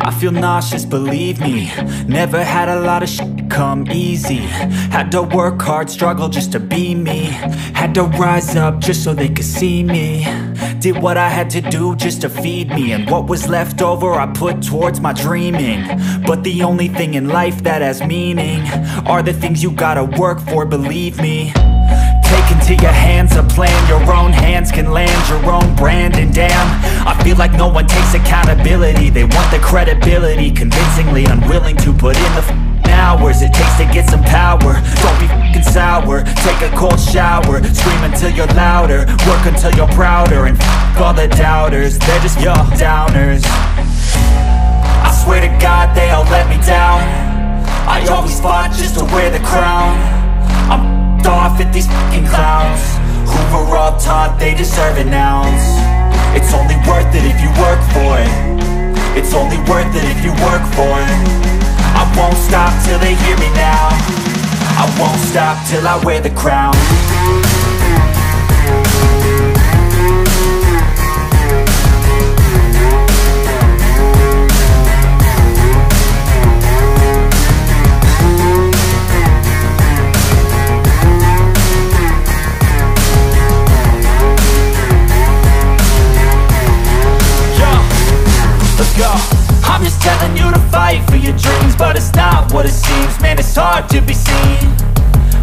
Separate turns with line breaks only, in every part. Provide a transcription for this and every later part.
I feel nauseous, believe me. Never had a lot of shit come easy. Had to work hard, struggle just to be me. Had to rise up just so they could see me. Did what I had to do just to feed me, and what was left over I put towards my dreaming. But the only thing in life that has meaning are the things you gotta work for, believe me. Take into your hands a plan, your own hands can land your own brand. And damn, I feel like no one takes accountability. They want the credibility, convincingly unwilling to put in the hours it takes to get some power. Don't be f***ing sour, take a cold shower. Scream until you're louder, work until you're prouder. And f*** all the doubters, they're just your downers. I swear to God they all let me down. I always fought just to wear the crown. I'm off at these fucking clowns who were all taught they deserve an ounce. It's only worth it if you work for it. It's only worth it if you work for it. I won't stop till they hear me now. I won't stop till I wear the crown. I'm just telling you to fight for your dreams, but it's not what it seems. Man, it's hard to be seen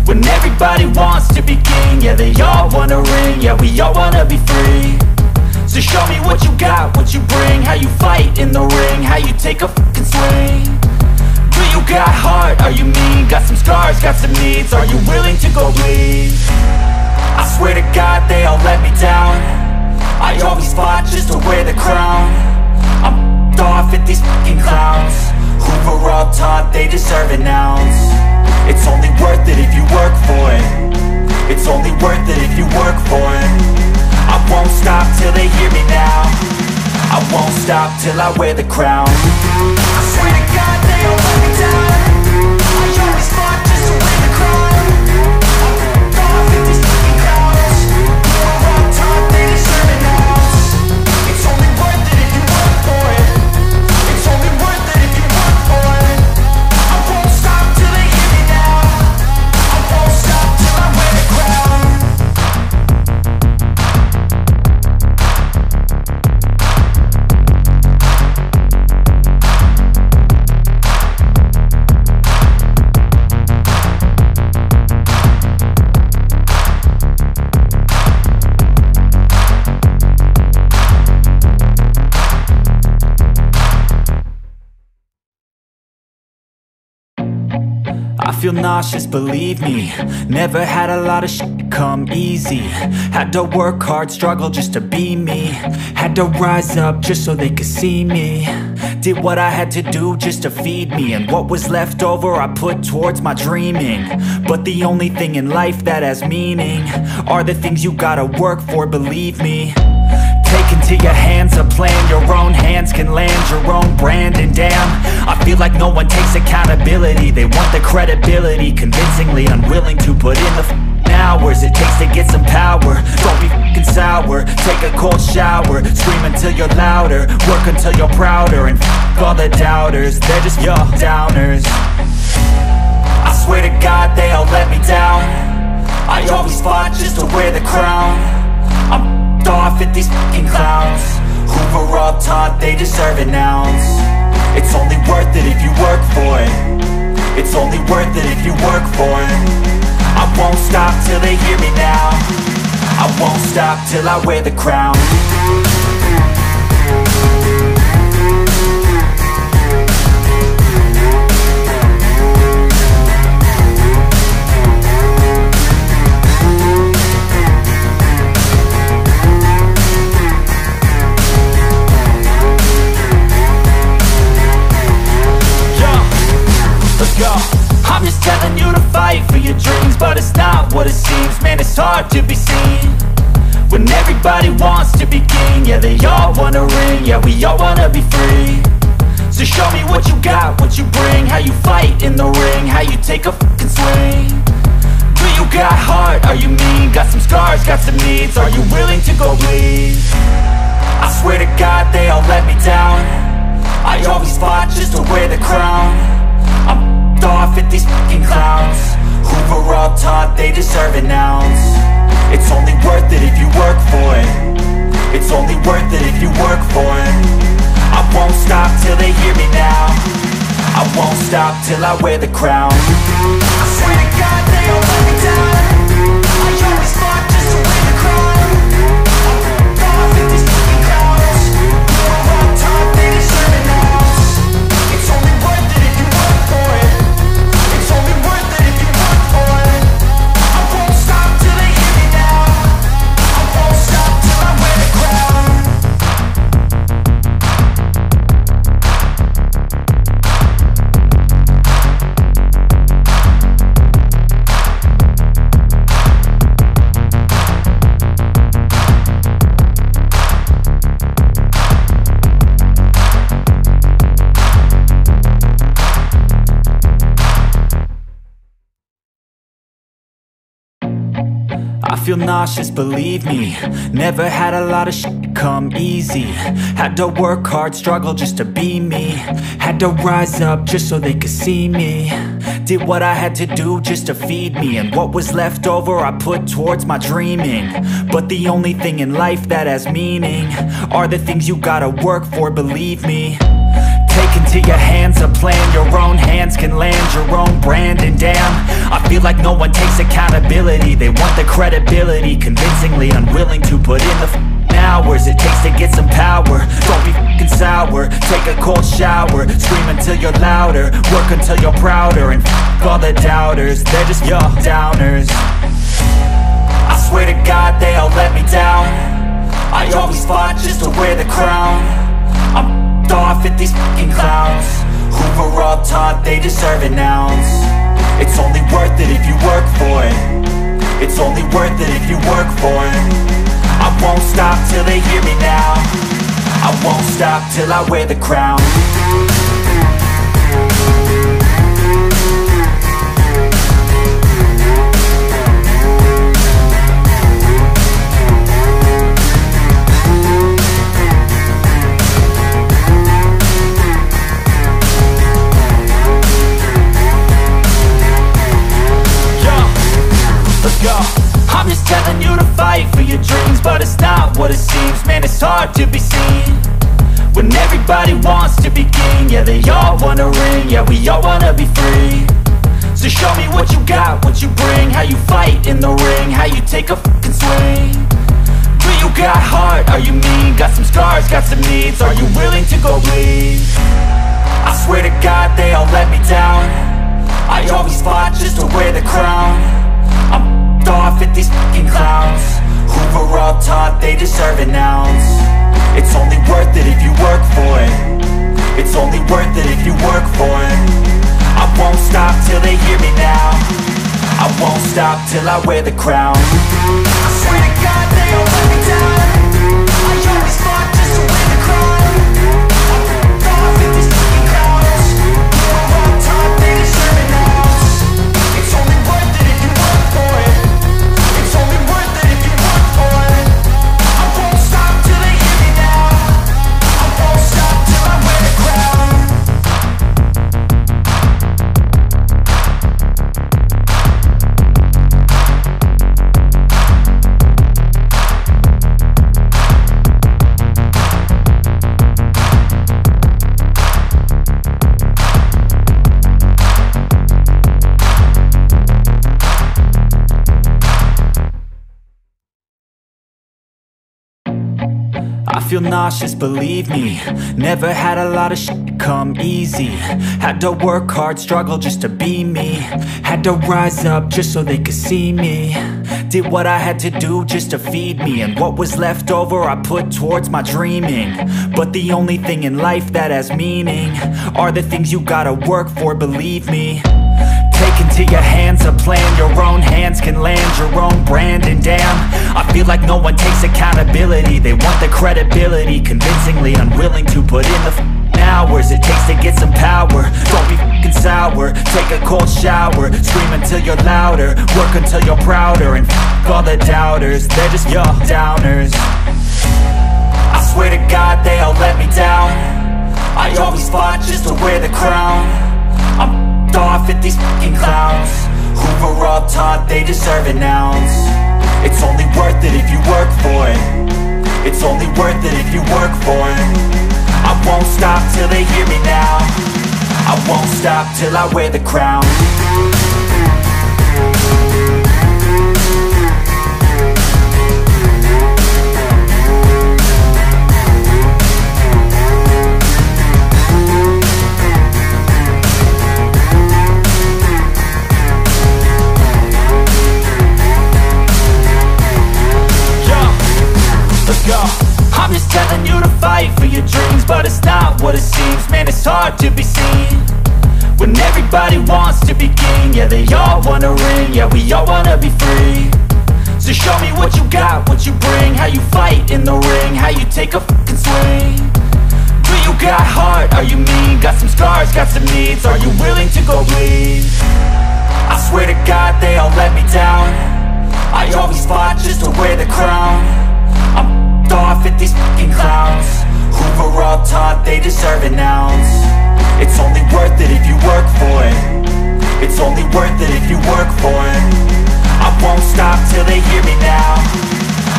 when everybody wants to be king. Yeah, they all wanna ring, yeah, we all wanna be free. So show me what you got, what you bring, how you fight in the ring, how you take a fucking swing. Do you got heart, are you mean? Got some scars, got some needs, are you willing to go bleed? I swear to God they all let me down. I always fought just to wear the crown. I'm off at these fucking clowns who were all taught they deserve an ounce. It's only worth it if you work for it. It's only worth it if you work for it. I won't stop till they hear me now. I won't stop till I wear the crown. I swear to God they all let me down. I always fought just to wear the crown. I'm off at these fucking clowns who were all taught they deserve an ounce. It's only worth it if you work for it. It's only worth it if you work for it. I won't stop till they hear me now. I won't stop till I wear the crown. I feel nauseous, believe me. Never had a lot of shit come easy. Had to work hard, struggle just to be me. Had to rise up just so they could see me. Did what I had to do just to feed me, and what was left over I put towards my dreaming. But the only thing in life that has meaning are the things you gotta work for, believe me. Take into your hands a plan, your own hands can land your own brand. And damn, I feel like no one takes accountability. They want the credibility, convincingly unwilling to put in the hours it takes to get some power. Don't be f***ing sour, take a cold shower. Scream until you're louder, work until you're prouder. And f*** all the doubters, they're just your downers. I swear to God they all let me down. I always fought just to wear the crown. I'm off at these fucking clowns who were all taught they deserve an ounce. It's only worth it if you work for it. It's only worth it if you work for it. I won't stop till they hear me now. I won't stop till I wear the crown. I'm just telling you to fight for your dreams, but it's not what it seems. Man, it's hard to be seen when everybody wants to be king. Yeah, they all wanna ring, yeah, we all wanna be free. So show me what you got, what you bring, how you fight in the ring, how you take a fucking swing. Do you got heart, are you mean? Got some scars, got some needs, are you willing to go bleed? I swear to God they all let me down. I always fought these fucking clowns who were all taught they deserve an ounce. It's only worth it if you work for it. It's only worth it if you work for it. I won't stop till they hear me now. I won't stop till I wear the crown. I swear to God they all let me down. I always fought just to win the crown. I'm off at these fucking clowns who were all taught they deserve an ounce. It's only worth it if you work for it. It's only worth it if you work for it. I won't stop till they hear me now. I won't stop till I wear the crown. I feel nauseous, believe me. Never had a lot of shit come easy. Had to work hard, struggle just to be me. Had to rise up just so they could see me. Did what I had to do just to feed me, and what was left over I put towards my dreaming. But the only thing in life that has meaning are the things you gotta work for, believe me. Take into your hands a plan, your own hands can land your own brand. And damn, I feel like no one takes accountability. They want the credibility, convincingly unwilling to put in the hours it takes to get some power. Don't be f***ing sour, take a cold shower. Scream until you're louder, work until you're prouder. And f*** all the doubters, they're just your downers. I swear to God they all let me down. I always fought just to wear the crown. I'm off at these fucking clowns who were all taught they deserve an ounce. It's only worth it if you work for it. It's only worth it if you work for it. I won't stop till they hear me now. I won't stop till I wear the crown. I'm just telling you to fight for your dreams, but it's not what it seems. Man, it's hard to be seen when everybody wants to be king. Yeah, they all wanna ring, yeah, we all wanna be free. So show me what you got, what you bring, how you fight in the ring, how you take a fucking swing. Do you got heart, are you mean? Got some scars, got some needs, are you willing to go bleed? I swear to God they all let me down. I always fought just to wear the crown. I'm off at these fucking clowns who were all taught they deserve an ounce. It's only worth it if you work for it. It's only worth it if you work for it. I won't stop till they hear me now. I won't stop till I wear the crown. I swear to God they all let me down. I always fought just to win the crown. I'm off at these fucking clowns who were all taught they deserve an ounce. It's only worth it if you work for it. It's only worth it if you work for it. I won't stop till they hear me now. I won't stop till I wear the crown. I feel nauseous, believe me. Never had a lot of shit come easy. Had to work hard, struggle just to be me. Had to rise up just so they could see me. Did what I had to do just to feed me, and what was left over I put towards my dreaming. But the only thing in life that has meaning are the things you gotta work for, believe me. Take into your hands a plan, your own hands can land your own brand. And damn, I feel like no one takes accountability. They want the credibility, convincingly unwilling to put in the hours it takes to get some power. Don't be f***ing sour, take a cold shower. Scream until you're louder, work until you're prouder. And f*** all the doubters, they're just your downers. I swear to God they all let me down. I always fought just to wear the crown. I'm off off at these fucking clowns who were all taught they deserve an ounce. It's only worth it if you work for it. It's only worth it if you work for it. I won't stop till they hear me now. I won't stop till I wear the crown. I'm just telling you to fight for your dreams, but it's not what it seems. Man, it's hard to be seen when everybody wants to be king. Yeah, they all wanna ring, yeah, we all wanna be free. So show me what you got, what you bring, how you fight in the ring, how you take a fucking swing. Do you got heart, are you mean? Got some scars, got some needs, are you willing to go bleed? I swear to God they all let me down. I always fought just to wear the crown. I'm off at these fucking clowns who were all taught they deserve an ounce. It's only worth it if you work for it. It's only worth it if you work for it. I won't stop till they hear me now.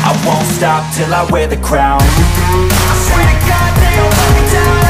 I won't stop till I wear the crown. I swear to God they all let me down.